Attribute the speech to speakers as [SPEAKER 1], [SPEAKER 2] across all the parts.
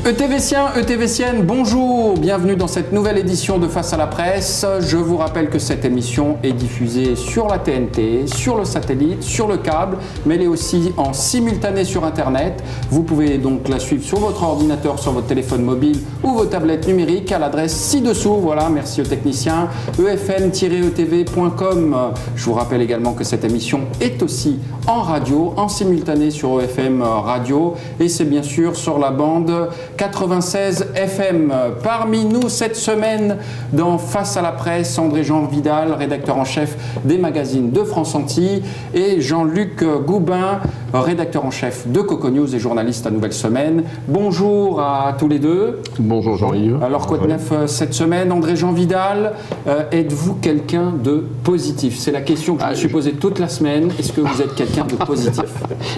[SPEAKER 1] ETVciens, ETVciennes, bonjour, bienvenue dans cette nouvelle édition de Face à la presse. Je vous rappelle que cette émission est diffusée sur la TNT, sur le satellite, sur le câble, mais elle est aussi en simultané sur Internet. Vous pouvez donc la suivre sur votre ordinateur, sur votre téléphone mobile ou vos tablettes numériques à l'adresse ci-dessous. Voilà, merci aux techniciens, efm-etv.com. Je vous rappelle également que cette émission est aussi en radio, en simultané sur EFM Radio, et c'est bien sûr sur la bande 96 FM. Parmi nous cette semaine dans Face à la presse, André-Jean Vidal, rédacteur en chef des magazines de France Antilles, et Jean-Luc Goubin, rédacteur en chef de Coco News et journaliste à Nouvelle Semaine. Bonjour à tous les deux.
[SPEAKER 2] Bonjour Jean-Yves.
[SPEAKER 1] Alors quoi de neuf cette semaine, André-Jean Vidal, êtes-vous quelqu'un de positif? C'est la question que je me suis posée toute la semaine. Est-ce que vous êtes quelqu'un de positif?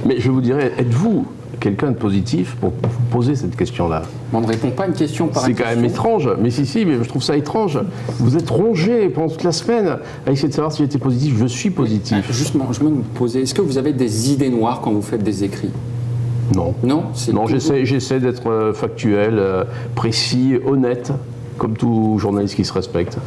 [SPEAKER 2] Mais je vous dirais, êtes-vous quelqu'un de positif pour vous poser cette question-là?
[SPEAKER 1] On ne répond pas à une question par une question.
[SPEAKER 2] C'est quand même étrange, mais si, mais je trouve ça étrange. Vous êtes rongé pendant toute la semaine à essayer de savoir si j'étais positif. Je suis positif.
[SPEAKER 1] Justement, je me posais, est-ce que vous avez des idées noires quand vous faites des écrits?
[SPEAKER 2] Non.
[SPEAKER 1] Non,
[SPEAKER 2] j'essaie d'être factuel, précis, honnête, comme tout journaliste qui se respecte.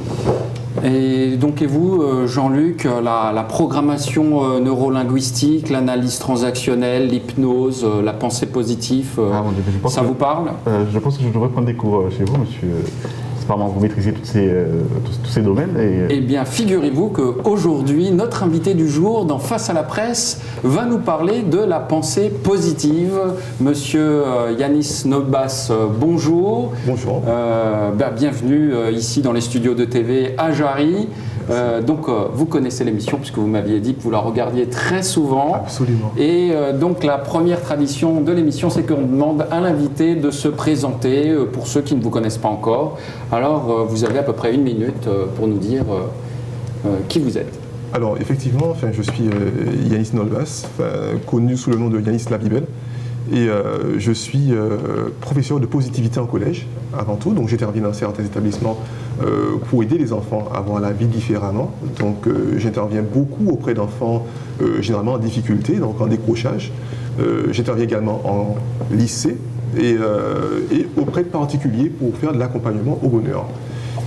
[SPEAKER 1] Et donc, et vous, Jean-Luc, la programmation neurolinguistique, l'analyse transactionnelle, l'hypnose, la pensée positive, ça vous parle?
[SPEAKER 3] Je pense que je devrais prendre des cours chez vous, monsieur. Apparemment, vous maîtrisez tous ces domaines.
[SPEAKER 1] Eh bien, figurez-vous qu'aujourd'hui, notre invité du jour dans Face à la presse va nous parler de la pensée positive. Monsieur Yanis Nolbas, bonjour.
[SPEAKER 3] Bonjour.
[SPEAKER 1] Bienvenue ici dans les studios de TV à Jarry. Donc, vous connaissez l'émission puisque vous m'aviez dit que vous la regardiez très souvent.
[SPEAKER 3] Absolument.
[SPEAKER 1] Et donc, la première tradition de l'émission, c'est qu'on demande à l'invité de se présenter pour ceux qui ne vous connaissent pas encore. Alors, vous avez à peu près 1 minute pour nous dire qui vous êtes.
[SPEAKER 3] Alors, effectivement, je suis Yanis Nolbas, connu sous le nom de Yanis Labibel. Et je suis professeur de positivité en collège, avant tout. Donc, j'interviens dans certains établissements pour aider les enfants à voir la vie différemment. Donc, j'interviens beaucoup auprès d'enfants, généralement en difficulté, donc en décrochage. J'interviens également en lycée et auprès de particuliers pour faire de l'accompagnement au bonheur.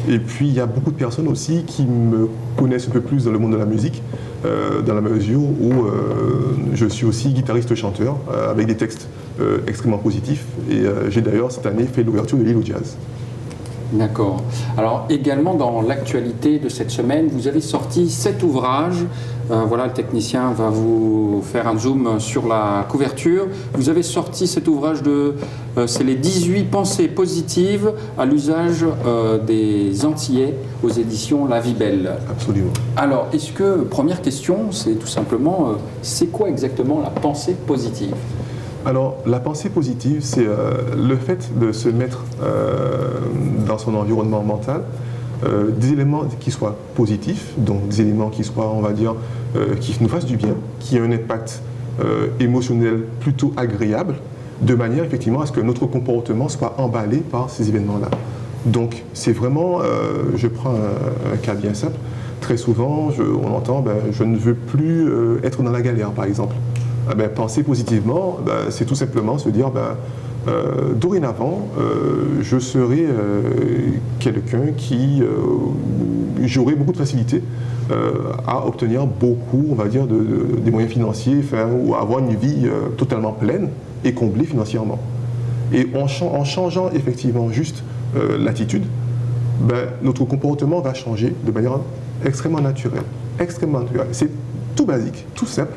[SPEAKER 3] Et puis, il y a beaucoup de personnes aussi qui me connaissent un peu plus dans le monde de la musique, dans la mesure où je suis aussi guitariste-chanteur avec des textes extrêmement positifs. Et j'ai d'ailleurs cette année fait l'ouverture de l'île au jazz.
[SPEAKER 1] D'accord. Alors également dans l'actualité de cette semaine, vous avez sorti 7 ouvrages. Voilà, le technicien va vous faire un zoom sur la couverture. Vous avez sorti cet ouvrage c'est les 18 pensées positives à l'usage des Antillais aux éditions La Vie Belle.
[SPEAKER 3] Absolument.
[SPEAKER 1] Alors, première question, c'est tout simplement, c'est quoi exactement la pensée positive ?
[SPEAKER 3] Alors, la pensée positive, c'est le fait de se mettre dans son environnement mental des éléments qui soient positifs, donc des éléments qui soient, on va dire, qui nous fassent du bien, qui aient un impact émotionnel plutôt agréable, de manière effectivement à ce que notre comportement soit emballé par ces événements-là. Donc, c'est vraiment, je prends un cas bien simple, très souvent, on entend, je ne veux plus être dans la galère, par exemple. Penser positivement, c'est tout simplement se dire dorénavant, je serai quelqu'un qui j'aurai beaucoup de facilité à obtenir beaucoup, on va dire, des moyens financiers, ou avoir une vie totalement pleine et comblée financièrement. Et en changeant effectivement juste l'attitude, notre comportement va changer de manière extrêmement naturelle. C'est tout basique, tout simple.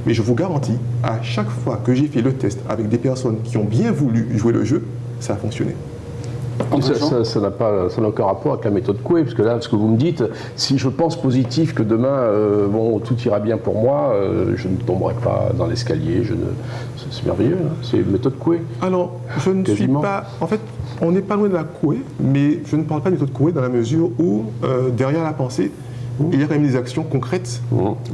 [SPEAKER 3] Mais je vous garantis, à chaque fois que j'ai fait le test avec des personnes qui ont bien voulu jouer le jeu, ça a fonctionné.
[SPEAKER 2] Ça n'a aucun rapport avec la méthode Coué, parce que là, ce que vous me dites, si je pense positif que demain, tout ira bien pour moi, je ne tomberai pas dans l'escalier, c'est merveilleux, hein, c'est une méthode Coué.
[SPEAKER 3] Alors, je ne suis pas... En fait, on n'est pas loin de la Coué, mais je ne parle pas de méthode Coué dans la mesure où, derrière la pensée, il y a quand même des actions concrètes.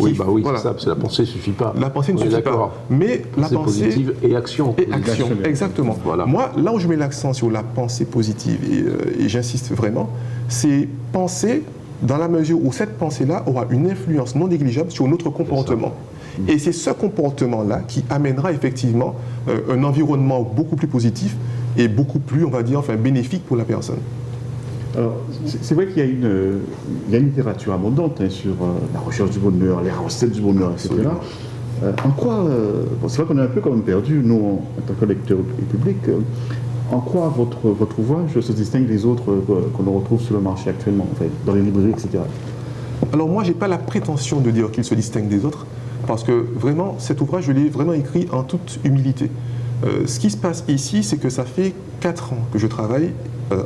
[SPEAKER 2] Oui, voilà. C'est ça, parce que la pensée ne suffit pas.
[SPEAKER 3] La pensée ne suffit pas. Mais la pensée...
[SPEAKER 2] positive et action.
[SPEAKER 3] Et action, exactement.
[SPEAKER 2] Voilà.
[SPEAKER 3] Moi, là où je mets l'accent sur la pensée positive, et j'insiste vraiment, c'est penser dans la mesure où cette pensée-là aura une influence non négligeable sur notre comportement. Et c'est ce comportement-là qui amènera effectivement un environnement beaucoup plus positif et beaucoup plus, on va dire, bénéfique pour la personne.
[SPEAKER 4] Alors, c'est vrai qu'il y a une littérature abondante sur la recherche du bonheur, les recettes du bonheur, etc. En quoi, c'est vrai qu'on est un peu quand même perdu, nous, en tant que lecteurs et public, en quoi votre ouvrage se distingue des autres qu'on retrouve sur le marché actuellement, en fait, dans les librairies, etc.
[SPEAKER 3] Alors moi, je n'ai pas la prétention de dire qu'il se distingue des autres, parce que vraiment, cet ouvrage, je l'ai vraiment écrit en toute humilité. Ce qui se passe ici, c'est que ça fait 4 ans que je travaille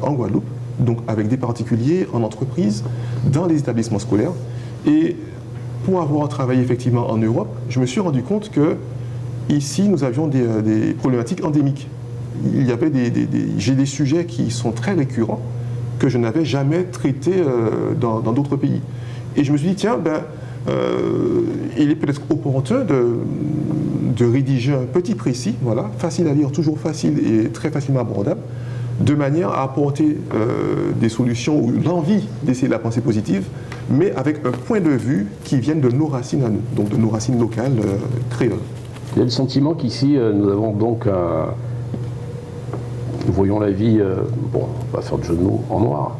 [SPEAKER 3] en Guadeloupe, donc avec des particuliers, en entreprise, dans les établissements scolaires. Et pour avoir travaillé effectivement en Europe, je me suis rendu compte que ici, nous avions des problématiques endémiques. Il y avait j'ai des sujets qui sont très récurrents que je n'avais jamais traités dans d'autres pays. Et je me suis dit, tiens, il est peut-être opportun de rédiger un petit précis, voilà, facile à lire, toujours facile et très facilement abordable, de manière à apporter des solutions ou l'envie d'essayer la pensée positive, mais avec un point de vue qui vienne de nos racines à nous, donc de nos racines locales créoles.
[SPEAKER 2] Il y a le sentiment qu'ici, nous avons donc nous voyons la vie, bon, on va faire de jeu de mots, en noir.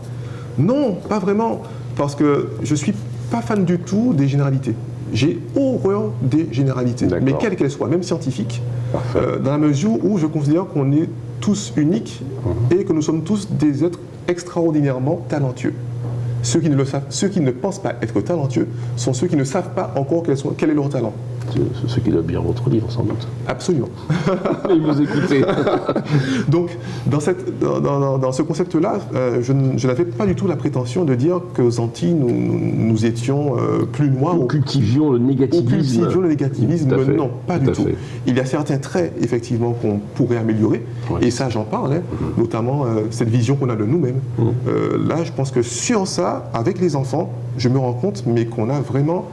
[SPEAKER 3] Non, pas vraiment, parce que je ne suis pas fan du tout des généralités. J'ai horreur des généralités, mais quelles qu'elles soient, même scientifiques, dans la mesure où je considère qu'on est tous uniques et que nous sommes tous des êtres extraordinairement talentueux. Ceux qui ne pensent pas être talentueux sont ceux qui ne savent pas encore quel est leur talent.
[SPEAKER 2] Ceux qui doivent lire votre livre, sans doute.
[SPEAKER 3] Absolument.
[SPEAKER 2] Et vous écoutez.
[SPEAKER 3] Donc, dans ce concept-là, je n'avais pas du tout la prétention de dire qu'aux Antilles, nous étions plus noirs.
[SPEAKER 2] Nous cultivions le négativisme.
[SPEAKER 3] Non, pas du tout. Il y a certains traits, effectivement, qu'on pourrait améliorer, et ça, j'en parle, notamment cette vision qu'on a de nous-mêmes. Là, je pense que sur ça, avec les enfants, je me rends compte, mais qu'on a vraiment...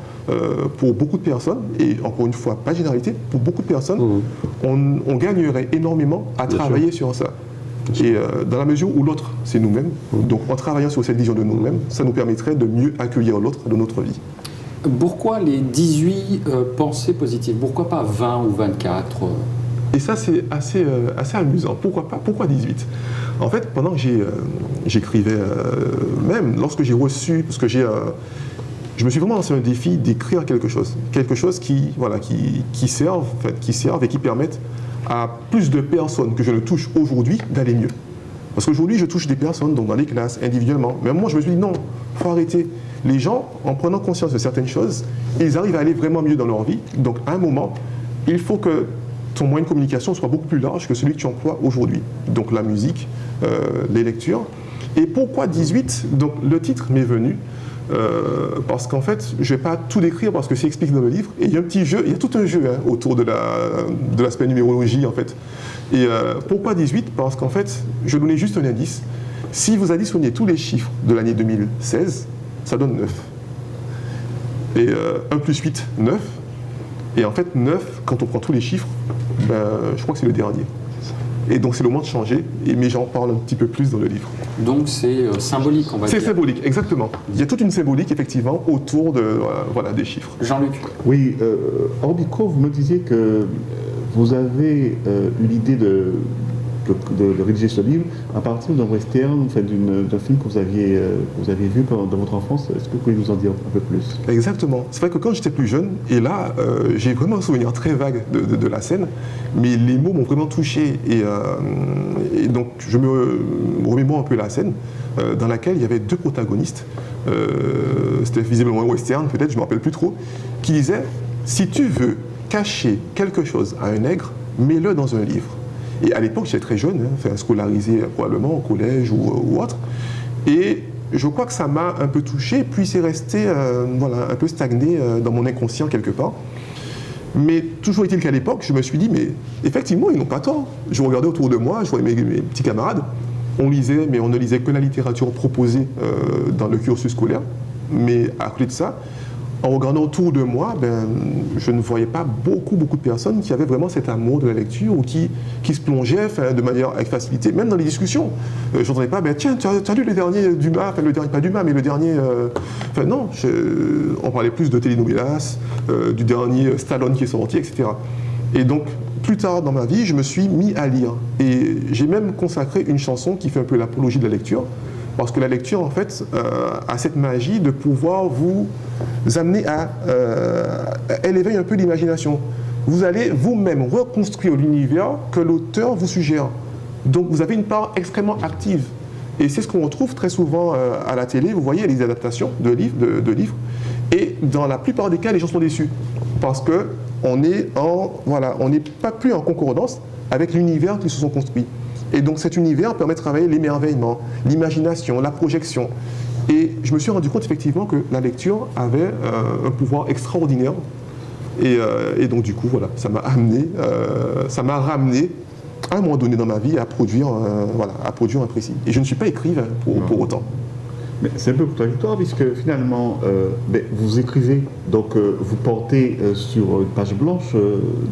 [SPEAKER 3] pour beaucoup de personnes, et encore une fois, pas généralité, pour beaucoup de personnes, on gagnerait énormément à travailler sur ça. Et dans la mesure où l'autre, c'est nous-mêmes, donc en travaillant sur cette vision de nous-mêmes, ça nous permettrait de mieux accueillir l'autre de notre vie.
[SPEAKER 1] Pourquoi les 18 pensées positives? Pourquoi pas 20 ou 24
[SPEAKER 3] Et ça, c'est assez amusant. Pourquoi 18? En fait, pendant que j'écrivais, même lorsque j'ai reçu, parce que je me suis vraiment lancé un défi d'écrire quelque chose qui serve et qui permette à plus de personnes que je ne touche aujourd'hui d'aller mieux. Parce qu'aujourd'hui, je touche des personnes donc dans les classes, individuellement. Mais moi, je me suis dit non, il faut arrêter. Les gens, en prenant conscience de certaines choses, ils arrivent à aller vraiment mieux dans leur vie. Donc, à un moment, il faut que ton moyen de communication soit beaucoup plus large que celui que tu emploies aujourd'hui. Donc, la musique, les lectures. Et pourquoi 18? Donc, le titre m'est venu. Parce qu'en fait, je ne vais pas tout décrire parce que c'est expliqué dans le livre. Et il y a un petit jeu, il y a tout un jeu autour de l'aspect numérologie en fait. Et pourquoi 18? Parce qu'en fait, je donnais juste un indice. Si vous additionnez tous les chiffres de l'année 2016, ça donne 9. Et 1 plus 8, 9. Et en fait, 9, quand on prend tous les chiffres, je crois que c'est le dernier. Et donc c'est le moment de changer, mais j'en parle un petit peu plus dans le livre.
[SPEAKER 1] Donc c'est symbolique, on va dire.
[SPEAKER 3] C'est symbolique, exactement. Il y a toute une symbolique, effectivement, autour des chiffres.
[SPEAKER 1] Jean-Luc.
[SPEAKER 4] Oui, hors micro, vous me disiez que vous avez eu l'idée de rédiger ce livre à partir d'un western, d'un film que vous aviez vu dans votre enfance. Est-ce que vous pouvez nous en dire un peu plus?
[SPEAKER 3] Exactement. C'est vrai que quand j'étais plus jeune, et là, j'ai vraiment un souvenir très vague de la scène, mais les mots m'ont vraiment touché. Et donc, je me remémore un peu la scène dans laquelle il y avait 2 protagonistes. C'était visiblement un western, peut-être, je ne me rappelle plus trop, qui disaient « Si tu veux cacher quelque chose à un nègre, mets-le dans un livre. » Et à l'époque, j'étais très jeune, scolarisé probablement au collège ou autre. Et je crois que ça m'a un peu touché, puis c'est resté un peu stagné dans mon inconscient quelque part. Mais toujours est-il qu'à l'époque, je me suis dit, mais effectivement, ils n'ont pas tort. Je regardais autour de moi, je voyais mes petits camarades. On lisait, mais on ne lisait que la littérature proposée dans le cursus scolaire. Mais à côté de ça, en regardant autour de moi, je ne voyais pas beaucoup de personnes qui avaient vraiment cet amour de la lecture ou qui se plongeaient de manière avec facilité, même dans les discussions. Je n'entendais pas, tiens, tu as lu le dernier Dumas, pas Dumas, mais le dernier... non, on parlait plus de telenovelas, du dernier Stallone qui est sorti, etc. Et donc, plus tard dans ma vie, je me suis mis à lire. Et j'ai même consacré une chanson qui fait un peu l'apologie de la lecture, parce que la lecture, en fait, a cette magie de pouvoir vous amener à élever un peu l'imagination. Vous allez vous-même reconstruire l'univers que l'auteur vous suggère. Donc, vous avez une part extrêmement active. Et c'est ce qu'on retrouve très souvent à la télé. Vous voyez, les adaptations de livres. Et dans la plupart des cas, les gens sont déçus. Parce qu'on n'est pas plus en concordance avec l'univers qu'ils se sont construits. Et donc cet univers permet de travailler l'émerveillement, l'imagination, la projection. Et je me suis rendu compte effectivement que la lecture avait un pouvoir extraordinaire. Et donc du coup, voilà, ça m'a ramené à un moment donné dans ma vie à produire un précis. Et je ne suis pas écrivain pour autant.
[SPEAKER 4] Mais c'est un peu contradictoire puisque finalement, vous écrivez, donc vous portez sur une page blanche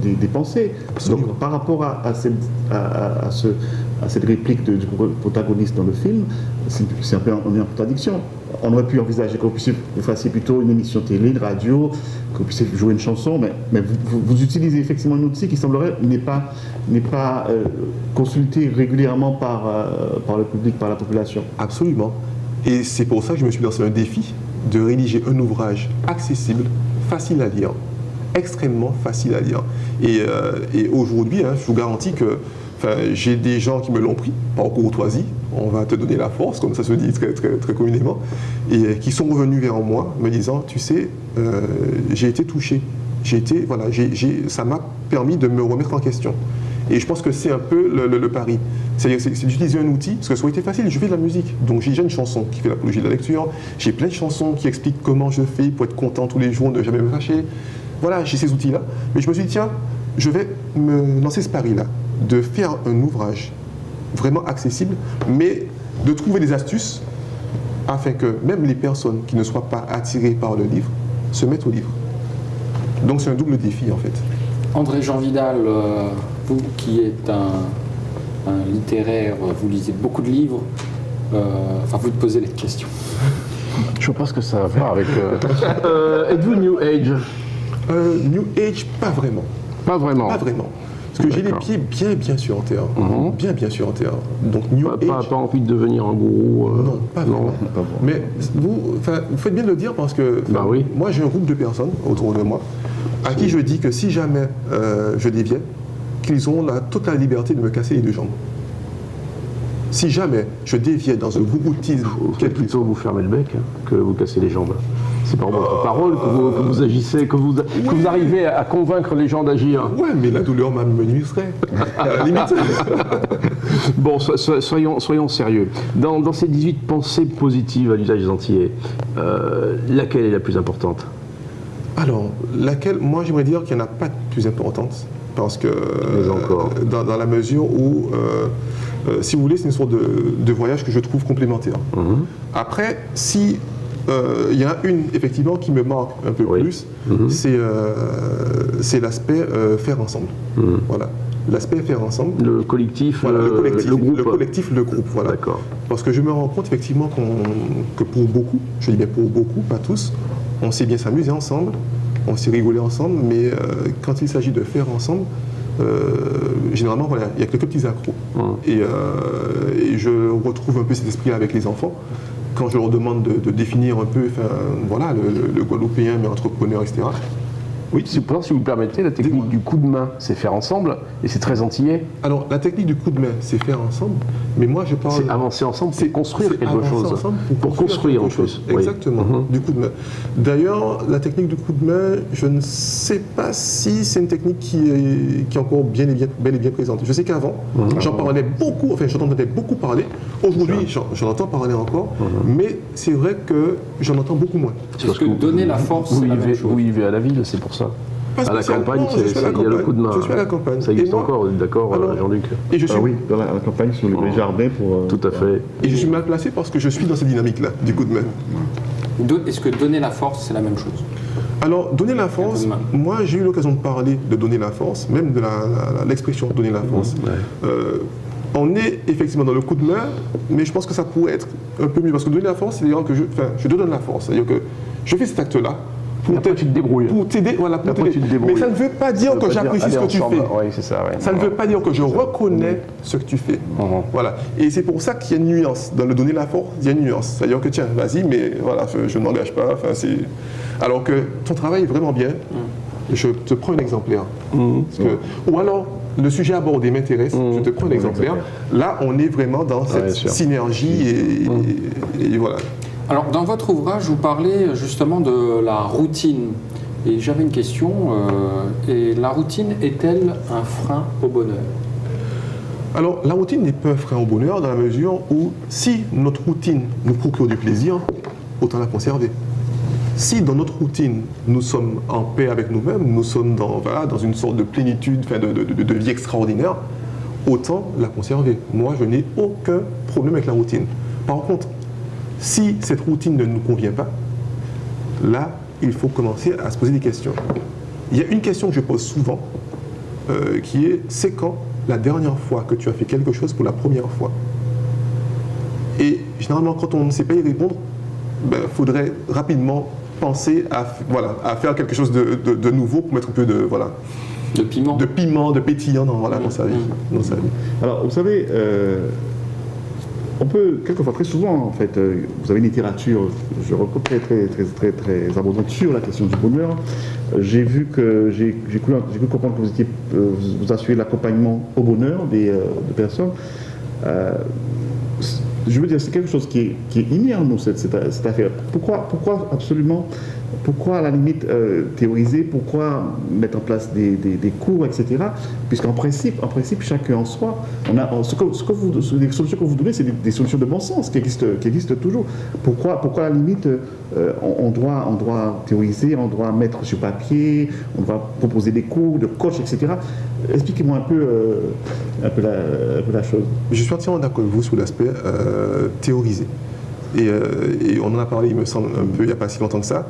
[SPEAKER 4] des pensées.
[SPEAKER 3] Absolument.
[SPEAKER 4] Donc par rapport à cette réplique du protagoniste dans le film, c'est un peu en contradiction. On aurait pu envisager que vous fassiez plutôt une émission télé, une radio, que vous puissiez jouer une chanson, mais vous utilisez effectivement un outil qui semblerait n'est pas consulté régulièrement par le public, par la population.
[SPEAKER 3] Absolument. Et c'est pour ça que je me suis lancé un défi de rédiger un ouvrage accessible, facile à lire, extrêmement facile à lire. Et aujourd'hui, je vous garantis que j'ai des gens qui me l'ont pris par courtoisie, on va te donner la force, comme ça se dit très, très, très communément, et qui sont revenus vers moi me disant, tu sais, j'ai été touché, ça m'a permis de me remettre en question. Et je pense que c'est un peu le pari. C'est d'utiliser un outil, parce que ça aurait été facile, je fais de la musique. Donc j'ai déjà une chanson qui fait l'apologie de la lecture, j'ai plein de chansons qui expliquent comment je fais pour être content tous les jours, ne jamais me fâcher. Voilà, j'ai ces outils-là. Mais je me suis dit, tiens, je vais me lancer ce pari-là, de faire un ouvrage vraiment accessible, mais de trouver des astuces afin que même les personnes qui ne soient pas attirées par le livre se mettent au livre. Donc c'est un double défi en fait.
[SPEAKER 1] André Jean Vidal, vous qui êtes un littéraire, vous lisez beaucoup de livres, vous te posez les questions.
[SPEAKER 2] Je ne sais pas ce que ça a à voir avec... Êtes-vous New Age?
[SPEAKER 3] New Age, pas vraiment.
[SPEAKER 2] Pas vraiment.
[SPEAKER 3] Pas vraiment. Parce que j'ai les pieds bien sur en terre. Bien sur en terre. Donc New Age...
[SPEAKER 2] Pas envie de devenir un gourou
[SPEAKER 3] Non, pas vraiment. Mais vous faites bien de le dire parce que
[SPEAKER 2] oui.
[SPEAKER 3] Moi j'ai un groupe de personnes autour de moi à qui je dis que si jamais je déviais, qu'ils ont la totale liberté de me casser les deux jambes. Si jamais je déviais dans un gouroutisme...
[SPEAKER 2] Il faut plutôt vous fermer le bec que vous casser les jambes. C'est par votre parole que vous agissez, que vous arrivez à convaincre les gens d'agir.
[SPEAKER 3] Ouais, mais la douleur m'amenuiserait, à la limite.
[SPEAKER 2] Bon, soyons sérieux. Dans ces 18 pensées positives à l'usage des Antillais, laquelle est la plus importante?
[SPEAKER 3] Alors, laquelle, moi j'aimerais dire qu'il n'y en a pas de plus importante. Parce que, dans la mesure où, si vous voulez, c'est une sorte de voyage que je trouve complémentaire. Après, si il y en a une, effectivement, qui me marque un peu plus, c'est l'aspect faire ensemble. Voilà. L'aspect faire ensemble.
[SPEAKER 2] Le collectif,
[SPEAKER 3] voilà, le groupe.
[SPEAKER 2] Le collectif,
[SPEAKER 3] le groupe, voilà.
[SPEAKER 2] D'accord.
[SPEAKER 3] Parce que je me rends compte, effectivement, que pour beaucoup, je dis bien pour beaucoup, pas tous, on sait bien s'amuser ensemble, on sait rigoler ensemble, mais quand il s'agit de faire ensemble, généralement, voilà, il y a quelques petits accros. Et je retrouve un peu cet esprit-là avec les enfants. Quand je leur demande de définir un peu le Guadeloupéen, mais entrepreneur, etc.
[SPEAKER 2] Oui, si vous me permettez, la technique du coup de main, c'est faire ensemble, et c'est très antillais.
[SPEAKER 3] Alors, la technique du coup de main, c'est faire ensemble, mais moi je parle...
[SPEAKER 2] C'est avancer ensemble pour construire quelque chose.
[SPEAKER 3] Pour construire quelque chose. Exactement, du coup de main. D'ailleurs, la technique du coup de main, je ne sais pas si c'est une technique qui est encore bel et bien présente. Je sais qu'avant, j'en entendais beaucoup parler. Aujourd'hui, j'en entends parler encore, mais c'est vrai que j'en entends beaucoup moins.
[SPEAKER 1] Parce que donner la force, c'est la même chose.
[SPEAKER 2] Vous vivez à la ville, c'est pour ça. À la campagne, il y a le coup de main.
[SPEAKER 3] Je suis à la campagne.
[SPEAKER 2] Ça existe encore, d'accord, Jean-Luc?
[SPEAKER 3] Et je suis...
[SPEAKER 4] oui, dans la campagne, sur les jardins pour...
[SPEAKER 2] Tout à fait.
[SPEAKER 3] Et je suis mal placé parce que je suis dans cette dynamique-là, du coup de main.
[SPEAKER 1] Est-ce que donner la force, c'est la même chose?
[SPEAKER 3] Alors, donner la force, moi j'ai eu l'occasion de parler de donner la force, même de l'expression donner la force. On est effectivement dans le coup de main, mais je pense que ça pourrait être un peu mieux. Parce que donner la force, c'est dire que je donne la force. C'est-à-dire que je fais cet acte-là
[SPEAKER 2] Après, tu te débrouilles.
[SPEAKER 3] Pour t'aider, voilà, pour
[SPEAKER 2] Après,
[SPEAKER 3] t'aider.
[SPEAKER 2] tu te débrouilles.
[SPEAKER 3] Mais ça ne veut pas dire que j'apprécie ce que tu fais.
[SPEAKER 2] Oui, c'est ça. Ouais.
[SPEAKER 3] Ça ne veut pas dire que je reconnais ce que tu fais. Voilà. Et c'est pour ça qu'il y a une nuance. Dans le donner la force, il y a une nuance. C'est-à-dire que tiens, vas-y, mais voilà, je ne m'engage pas. Enfin, alors que ton travail est vraiment bien. Je te prends un exemplaire. Ou alors, le sujet abordé m'intéresse, je te prends un exemplaire. Là, on est vraiment dans cette synergie et voilà.
[SPEAKER 1] Alors, dans votre ouvrage, vous parlez justement de la routine. Et j'avais une question. Et la routine est-elle un frein au bonheur?
[SPEAKER 3] Alors, la routine n'est pas un frein au bonheur dans la mesure où si notre routine nous procure du plaisir, autant la conserver. Si dans notre routine, nous sommes en paix avec nous-mêmes, nous sommes dans une sorte de plénitude, de vie extraordinaire, autant la conserver. Moi, je n'ai aucun problème avec la routine. Par contre, si cette routine ne nous convient pas, là, il faut commencer à se poser des questions. Il y a une question que je pose souvent, qui est, c'est quand la dernière fois que tu as fait quelque chose pour la première fois? Et généralement, quand on ne sait pas y répondre, il faudrait rapidement penser à faire quelque chose de nouveau pour mettre un peu de piment, de pétillant dans sa vie.
[SPEAKER 4] Alors, vous savez, on peut, quelquefois, très souvent, en fait, vous avez une littérature, je recoupe très abondante sur la question du bonheur. J'ai cru comprendre que vous assurez l'accompagnement au bonheur de personnes. Je veux dire, c'est quelque chose qui est inné en nous, cette affaire. Pourquoi à la limite théoriser, pourquoi mettre en place des cours, etc. Puisqu'en principe, chacun en soi, les solutions que vous donnez, c'est des solutions de bon sens qui existent toujours. Pourquoi à la limite, on doit théoriser, on doit mettre sur papier, on doit proposer des cours de coach, etc. Expliquez-moi un peu la chose.
[SPEAKER 3] Je suis entièrement d'accord avec vous sur l'aspect théorisé. Et on en a parlé, il me semble, un peu il n'y a pas si longtemps que ça.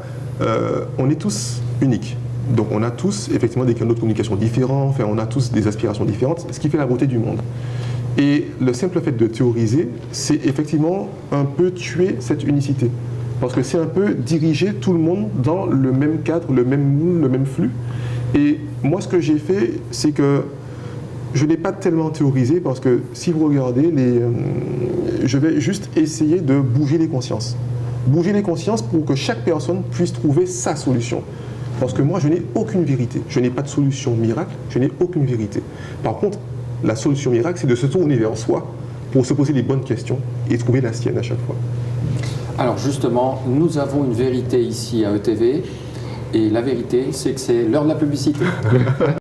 [SPEAKER 3] On est tous uniques. Donc on a tous effectivement des canaux de communication différents, enfin, on a tous des aspirations différentes, ce qui fait la beauté du monde. Et le simple fait de théoriser, c'est effectivement un peu tuer cette unicité. Parce que c'est un peu diriger tout le monde dans le même cadre, le même moule, le même flux. Et moi, ce que j'ai fait, c'est que je n'ai pas tellement théorisé parce que si vous regardez, je vais juste essayer de bouger les consciences. Bouger les consciences pour que chaque personne puisse trouver sa solution. Parce que moi, je n'ai aucune vérité. Je n'ai pas de solution miracle, je n'ai aucune vérité. Par contre, la solution miracle, c'est de se tourner vers soi pour se poser les bonnes questions et trouver la sienne à chaque fois.
[SPEAKER 1] Alors justement, nous avons une vérité ici à ETV. Et la vérité, c'est que c'est l'heure de la publicité.